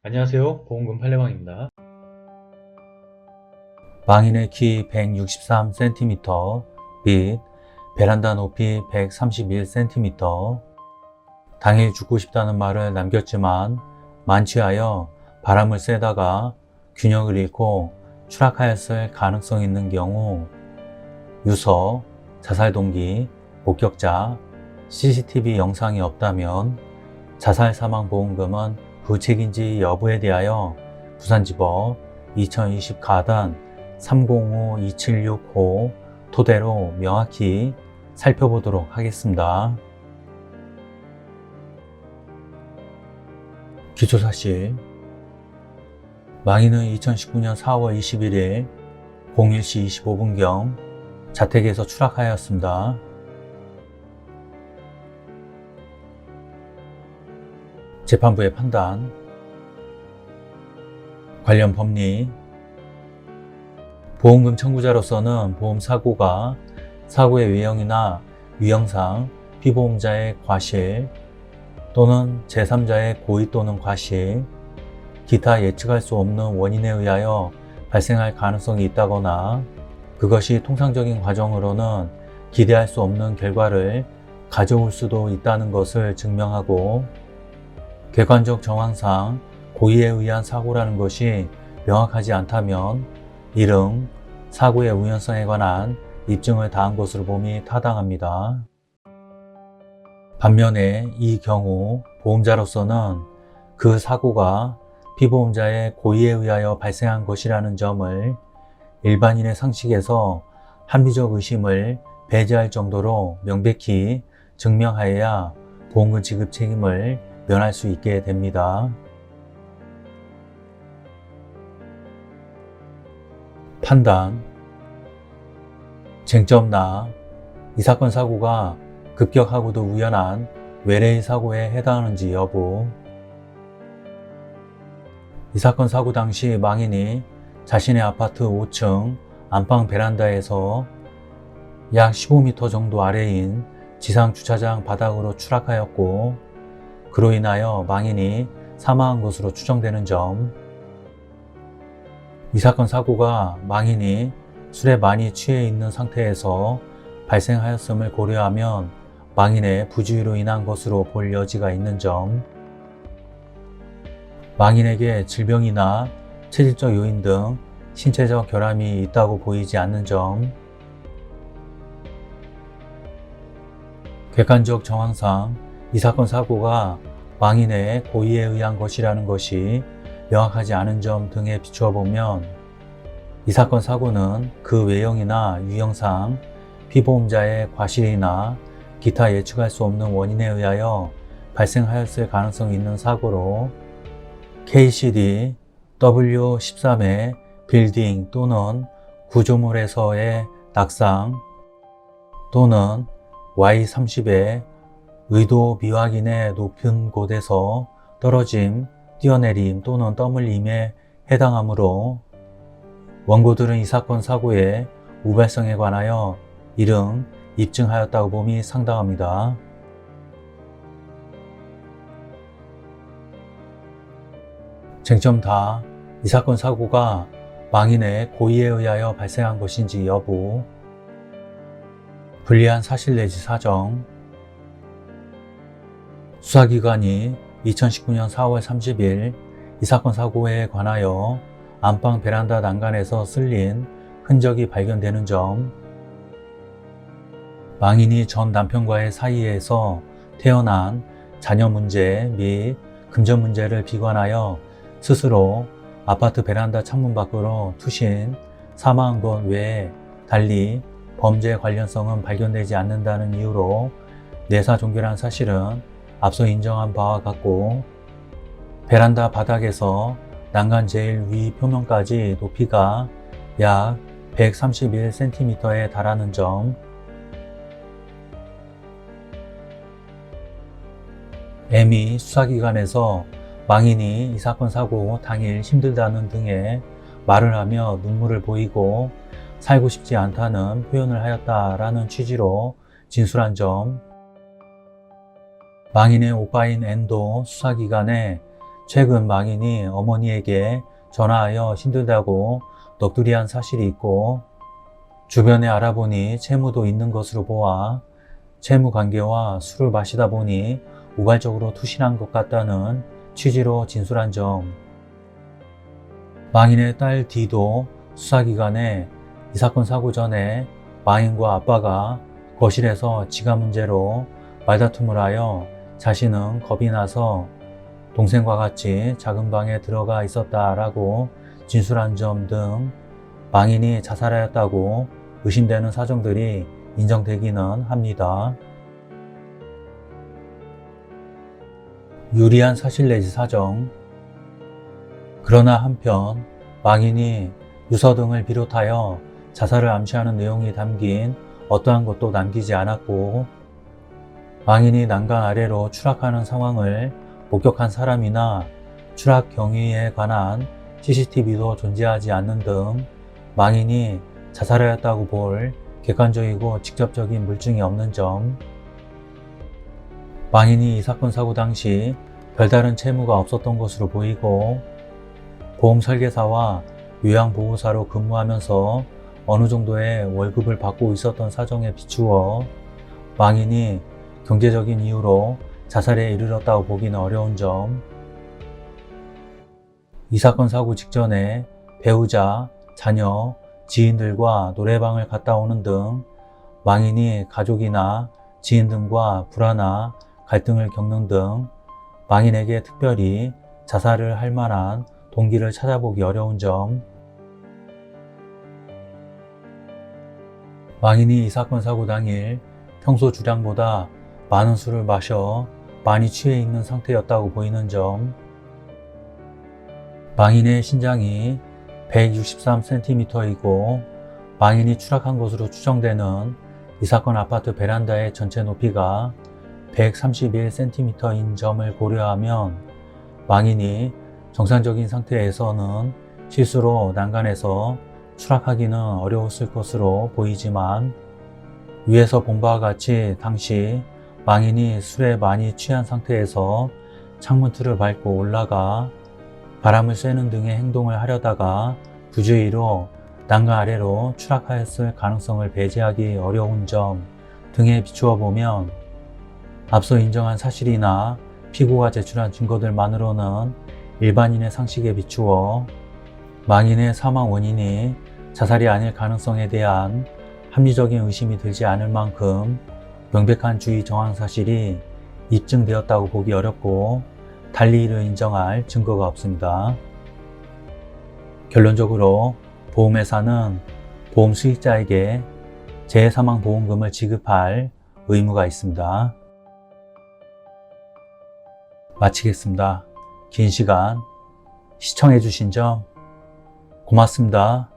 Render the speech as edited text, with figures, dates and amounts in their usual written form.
안녕하세요. 보험금 팔례방입니다. 망인의 키 163cm 및 베란다 높이 131cm. 당일 죽고 싶다는 말을 남겼지만 만취하여 바람을 쐬다가 균형을 잃고 추락하였을 가능성이 있는 경우 유서, 자살 동기, 목격자, CCTV 영상이 없다면 자살 사망 보험금은 부책인지 여부에 대하여 부산지법 2020 가단 305-2765 토대로 명확히 살펴보도록 하겠습니다. 기초사실: 망인은 2019년 4월 21일 01시 25분경 자택에서 추락하였습니다. 재판부의 판단: 관련 법리: 보험금 청구자로서는 보험사고가 사고의 외형이나 유형상 피보험자의 과실 또는 제3자의 고의 또는 과실, 기타 예측할 수 없는 원인에 의하여 발생할 가능성이 있다거나 그것이 통상적인 과정으로는 기대할 수 없는 결과를 가져올 수도 있다는 것을 증명하고, 객관적 정황상 고의에 의한 사고라는 것이 명확하지 않다면 이른 사고의 우연성에 관한 입증을 다한 것으로 봄이 타당합니다. 반면에 이 경우 보험자로서는 그 사고가 피보험자의 고의에 의하여 발생한 것이라는 점을 일반인의 상식에서 합리적 의심을 배제할 정도로 명백히 증명하여야 보험금 지급 책임을 면할 수 있게 됩니다. 판단: 쟁점나 이 사건 사고가 급격하고도 우연한 외래의 사고에 해당하는지 여부. 이 사건 사고 당시 망인이 자신의 아파트 5층 안방 베란다에서 약 15m 정도 아래인 지상 주차장 바닥으로 추락하였고, 그로 인하여 망인이 사망한 것으로 추정되는 점. 이 사건 사고가 망인이 술에 많이 취해 있는 상태에서 발생하였음을 고려하면 망인의 부주의로 인한 것으로 볼 여지가 있는 점. 망인에게 질병이나 체질적 요인 등 신체적 결함이 있다고 보이지 않는 점. 객관적 정황상 이 사건 사고가 망인의 고의에 의한 것이라는 것이 명확하지 않은 점 등에 비추어 보면 이 사건 사고는 그 외형이나 유형상 피보험자의 과실이나 기타 예측할 수 없는 원인에 의하여 발생하였을 가능성이 있는 사고로 KCD W13의 빌딩 또는 구조물에서의 낙상 또는 Y30의 의도 미확인의 높은 곳에서 떨어짐, 뛰어내림 또는 떠물림에 해당하므로 원고들은 이 사건 사고의 우발성에 관하여 이른 입증하였다고 봄이 상당합니다. 쟁점 다 이 사건 사고가 망인의 고의에 의하여 발생한 것인지 여부. 불리한 사실 내지 사정: 수사기관이 2019년 4월 30일 이 사건 사고에 관하여 안방 베란다 난간에서 쓸린 흔적이 발견되는 점, 망인이 전 남편과의 사이에서 태어난 자녀 문제 및 금전 문제를 비관하여 스스로 아파트 베란다 창문 밖으로 투신 사망한 것 외에 달리 범죄 관련성은 발견되지 않는다는 이유로 내사종결한 사실은 앞서 인정한 바와 같고, 베란다 바닥에서 난간 제일 위 표면까지 높이가 약 131cm에 달하는 점, M.E. 수사기관에서 망인이 이 사건 사고 당일 힘들다는 등의 말을 하며 눈물을 보이고 살고 싶지 않다는 표현을 하였다라는 취지로 진술한 점, 망인의 오빠인 N도 수사기관에 최근 망인이 어머니에게 전화하여 힘들다고 넋두리한 사실이 있고 주변에 알아보니 채무도 있는 것으로 보아 채무 관계와 술을 마시다 보니 우발적으로 투신한 것 같다는 취지로 진술한 점. 망인의 딸 D도 수사기관에 이 사건 사고 전에 망인과 아빠가 거실에서 지갑 문제로 말다툼을 하여 자신은 겁이 나서 동생과 같이 작은 방에 들어가 있었다라고 진술한 점 등 망인이 자살하였다고 의심되는 사정들이 인정되기는 합니다. 유리한 사실 내지 사정. 그러나 한편 망인이 유서 등을 비롯하여 자살을 암시하는 내용이 담긴 어떠한 것도 남기지 않았고 망인이 난간 아래로 추락하는 상황을 목격한 사람이나 추락 경위에 관한 CCTV도 존재하지 않는 등 망인이 자살하였다고 볼 객관적이고 직접적인 물증이 없는 점. 망인이 이 사건 사고 당시 별다른 채무가 없었던 것으로 보이고 보험 설계사와 요양보호사로 근무하면서 어느 정도의 월급을 받고 있었던 사정에 비추어 망인이 경제적인 이유로 자살에 이르렀다고 보기는 어려운 점. 이 사건 사고 직전에 배우자, 자녀, 지인들과 노래방을 갔다 오는 등 망인이 가족이나 지인 등과 불화나 갈등을 겪는 등 망인에게 특별히 자살을 할 만한 동기를 찾아보기 어려운 점. 망인이 이 사건 사고 당일 평소 주량보다 많은 술을 마셔 많이 취해 있는 상태였다고 보이는 점. 망인의 신장이 163cm이고 망인이 추락한 것으로 추정되는 이 사건 아파트 베란다의 전체 높이가 131cm인 점을 고려하면 망인이 정상적인 상태에서는 실수로 난간에서 추락하기는 어려웠을 것으로 보이지만 위에서 본 바와 같이 당시 망인이 술에 많이 취한 상태에서 창문 틀을 밟고 올라가 바람을 쐬는 등의 행동을 하려다가 부주의로 난간 아래로 추락하였을 가능성을 배제하기 어려운 점 등에 비추어 보면 앞서 인정한 사실이나 피고가 제출한 증거들만으로는 일반인의 상식에 비추어 망인의 사망 원인이 자살이 아닐 가능성에 대한 합리적인 의심이 들지 않을 만큼 명백한 주의 정황 사실이 입증되었다고 보기 어렵고 달리 이를 인정할 증거가 없습니다. 결론적으로 보험회사는 보험 수익자에게 재해사망보험금을 지급할 의무가 있습니다. 마치겠습니다. 긴 시간 시청해 주신 점 고맙습니다.